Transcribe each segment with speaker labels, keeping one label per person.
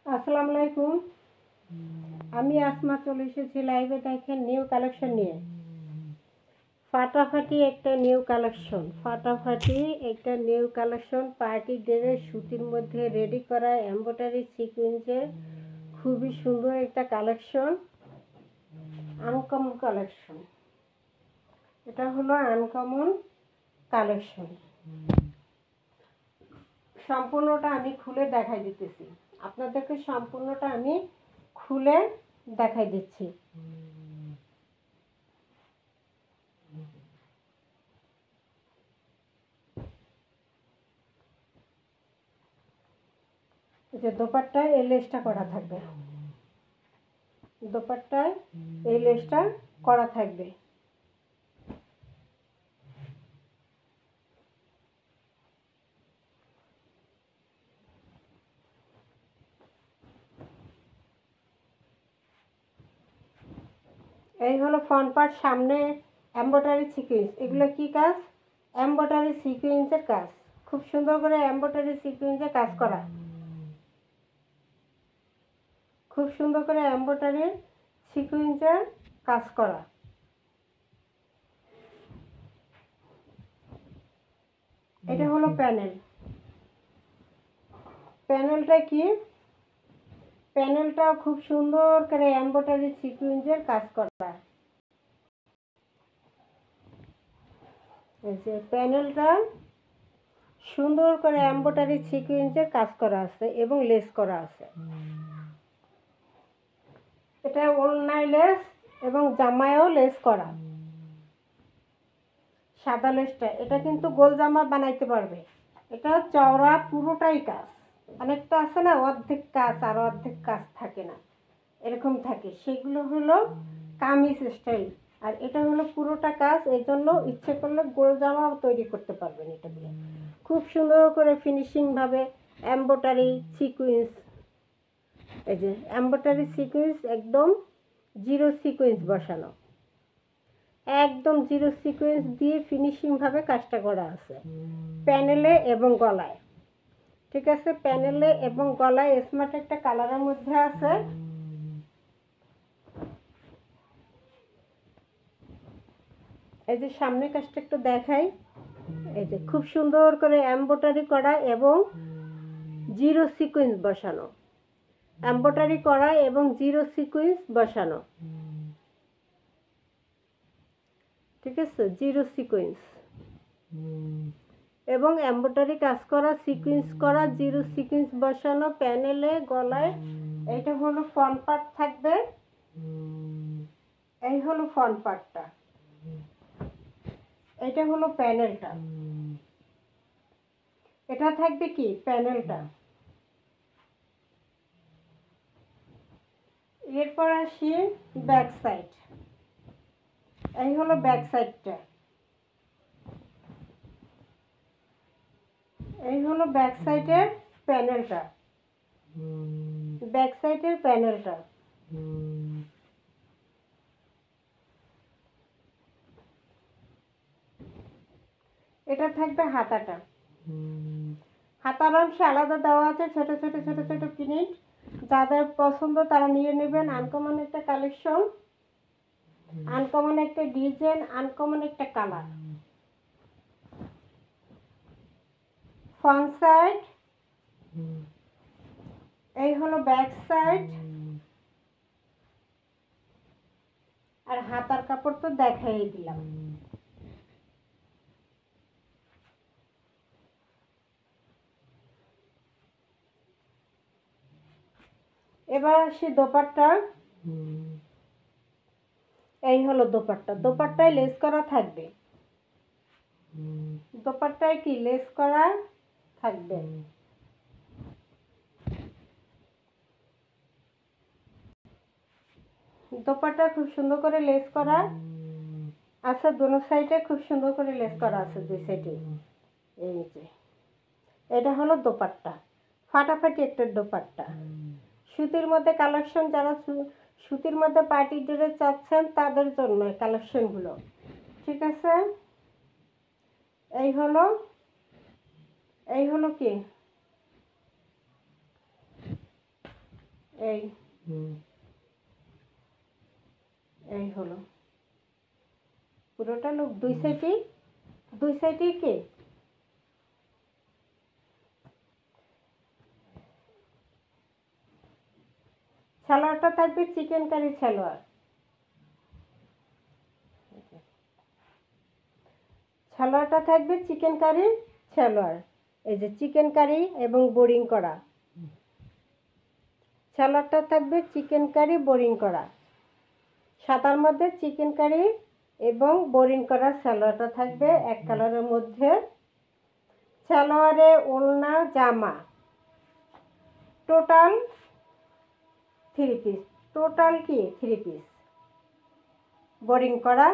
Speaker 1: আসসালামু আলাইকুম। আমি আসমা চলে এসেছি লাইভে। দেখেন নিউ কালেকশন নিয়ে ফাটাফাটি একটা নিউ কালেকশন পার্টি ড্রেস সুতির মধ্যে রেডি করা এমব্রয়ডারি সিকোয়েন্সের খুবই সুন্দর একটা কালেকশন, আনকমন কালেকশন। এটা হলো আনকমন কালেকশন। সম্পূর্ণটা আমি খুলে দেখাই দিতেছি আপনাদেরকে, সম্পূর্ণটা আমি খুলে দেখাই দিচ্ছি। যে দোপাট্টায় এই লেসটা করা থাকবে, দোপাট্টায় এই লেসটা করা থাকবে। এই হলো ফ্রন্ট পার্ট, সামনে এমব্রয়ডারি সিকোয়েন্স। এগুলো কি কাজ? এমব্রয়ডারি সিকোয়েন্সের কাজ। খুব সুন্দর করে এমব্রয়ডারি সিকোয়েন্সের কাজ করা, খুব সুন্দর করে এমব্রয়ডারি সিকোয়েন্সের কাজ করা। এটা হলো প্যানেল। প্যানেলটা কি? প্যানেলটা খুব সুন্দর করে এমব্রয়ডারি সিকোয়েন্সের কাজ করা। এই যে প্যানেলটা সুন্দর করে এমব্রয়ডারি সিকোয়েন্সের কাজ করা আছে এবং লেস করা আছে। এটা ওড়নায় লেস এবং জামায়ও লেস করা। সাদা লেসটা এটা কিন্তু গোল জামা বানাইতে পারবে। এটা চওড়া পুরোটাই কাজ। অনেকটা আছে না অর্ধেক কাজ আর অর্ধেক কাজ থাকে না, এরকম থাকে, সেগুলো হলো কামিজ স্টাইল। আর এটা হলো পুরোটা কাজ, এই জন্য ইচ্ছে করলে গোল জামাও তৈরি করতে পারবেন এটা দিয়ে। খুব সুন্দর করে ফিনিশিংভাবে এমব্রয়ডারি সিকোয়েন্স, এই যে এমব্রয়ডারি সিকোয়েন্স একদম জিরো সিকোয়েন্স বসানো, একদম জিরো সিকোয়েন্স দিয়ে ফিনিশিংভাবে কাজটা করা আছে প্যানেলে এবং গলায়। ঠিক আছে, প্যানেলে এবং গলায় স্মার্ট একটা কালারের মধ্যে আছে। এই যে সামনে কাজটা একটু দেখাই। এই যে খুব সুন্দর করে এমব্রয়ডারি করা এবং জিরো সিকোয়েন্স বসানো, এমব্রয়ডারি করা এবং জিরো সিকোয়েন্স বসানো। ঠিক আছে, জিরো সিকোয়েন্স এবং এমব্রয়ডারি কাজ করা, সিকোয়েন্স করা, জিরো সিকোয়েন্স বসানো প্যানেলে গলায়। এটা হলো ফ্রন্ট পার্ট থাকবে। এই হলো ফ্রন্ট পার্টটা, এটা হলো প্যানেলটা। এটা থাকবে কি প্যানেলটা। এরপর আসি ব্যাক সাইড। এই হলো ব্যাক সাইডটা, এই হলো ব্যাক সাইডের প্যানেলটা, ব্যাক সাইডের প্যানেলটা। এটা থাকবে হাতাটা, হাতার অংশে আলাদা দেওয়া আছে ছোট ছোট ছোট ছোট প্রিন্ট। যাদের পছন্দ তারা নিয়ে নেবেন। আনকমন একটা কালেকশন, আনকমন একটা ডিজাইন, আনকমন একটা কালার। ফ্রন্ট সাইড, এই হলো ব্যাক সাইড। আর হাতার কাপড় তো দেখাই দিলাম। এবার আসি দোপাট্টা। এই হলো দোপাট্টা, দোপাট্টায় লেস করা থাকবে, দোপাট্টায় কি লেস করা থাকবে। দোপাট্টা খুব সুন্দর করে লেস করা আছে, দোনো সাইডে খুব সুন্দর করে লেস করা আছে দুই সাইডে। এই যে এটা হলো দোপাট্টা, ফাটাফাটি একটা দোপাট্টা। সুতির মধ্যে কালেকশন, যারা সুতির মধ্যে পার্টি ড্রেস চাচ্ছেন তাদের জন্য কালেকশনগুলো। ঠিক আছে, এই হলো, এই হলো কি এই এই হলো পুরোটা লুক, দুই সাইডেই কি সালোয়ারটা থাকবে চিকেন কারি সালোয়ার। সালোয়ারটা থাকবে চিকেন কারি সালোয়ার, এই যে চিকেন কারি এবং বোরিং করা সালোয়ারটা থাকবে, চিকেন কারি বোরিং করা, সাদার মধ্যে চিকেন কারি এবং বোরিং করা সালোয়ারটা থাকবে এক কালারের মধ্যে। সালোয়ারে ওড়না জামা টোটাল 3 পিস, টোটাল কি 3 পিস বোরিং করা।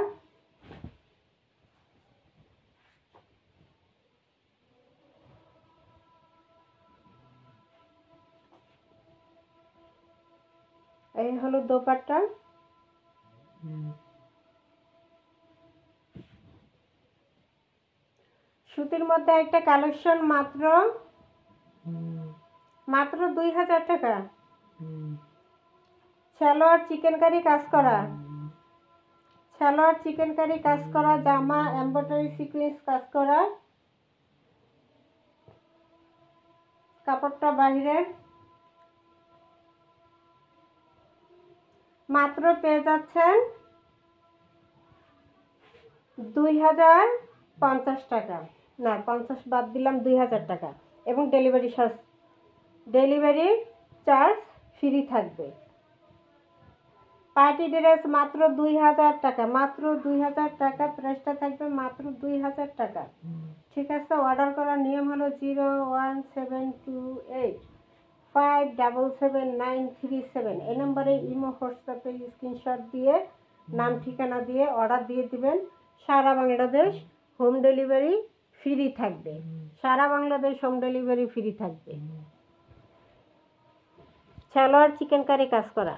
Speaker 1: এই হলো দোপাট্টা। সুতির মধ্যে একটা কালেকশন মাত্র 2000 টাকা। সালোয়ার চিকেন কারি কাজ করা, সালোয়ার চিকেন কারি কাজ করা, জামা এমব্রয়ডারি সিকোয়েন্স কাজ করা, কাপড়টা বাহিরের। মাত্র পেয়ে যাচ্ছেন 2050 টাকা, না 50 বাদ দিলাম, 2000 টাকা এবং ডেলিভারি চার্জ ফ্রি থাকবে। পার্টি ড্রেস মাত্র 2000 টাকা, মাত্র 2000 টাকা, প্রাইসটা থাকবে মাত্র 2000 টাকা। ঠিক আছে, অর্ডার করার নিয়ম হলো 01728577937 এই নম্বরে ইমো হোয়াটসঅ্যাপে স্ক্রিনশট দিয়ে নাম ঠিকানা দিয়ে অর্ডার দিয়ে দিবেন। সারা বাংলাদেশ হোম ডেলিভারি ফ্রি থাকবে, সারা বাংলাদেশ হোম ডেলিভারি ফ্রি থাকবে। সালোয়ার চিকেন কারি কাজ করা।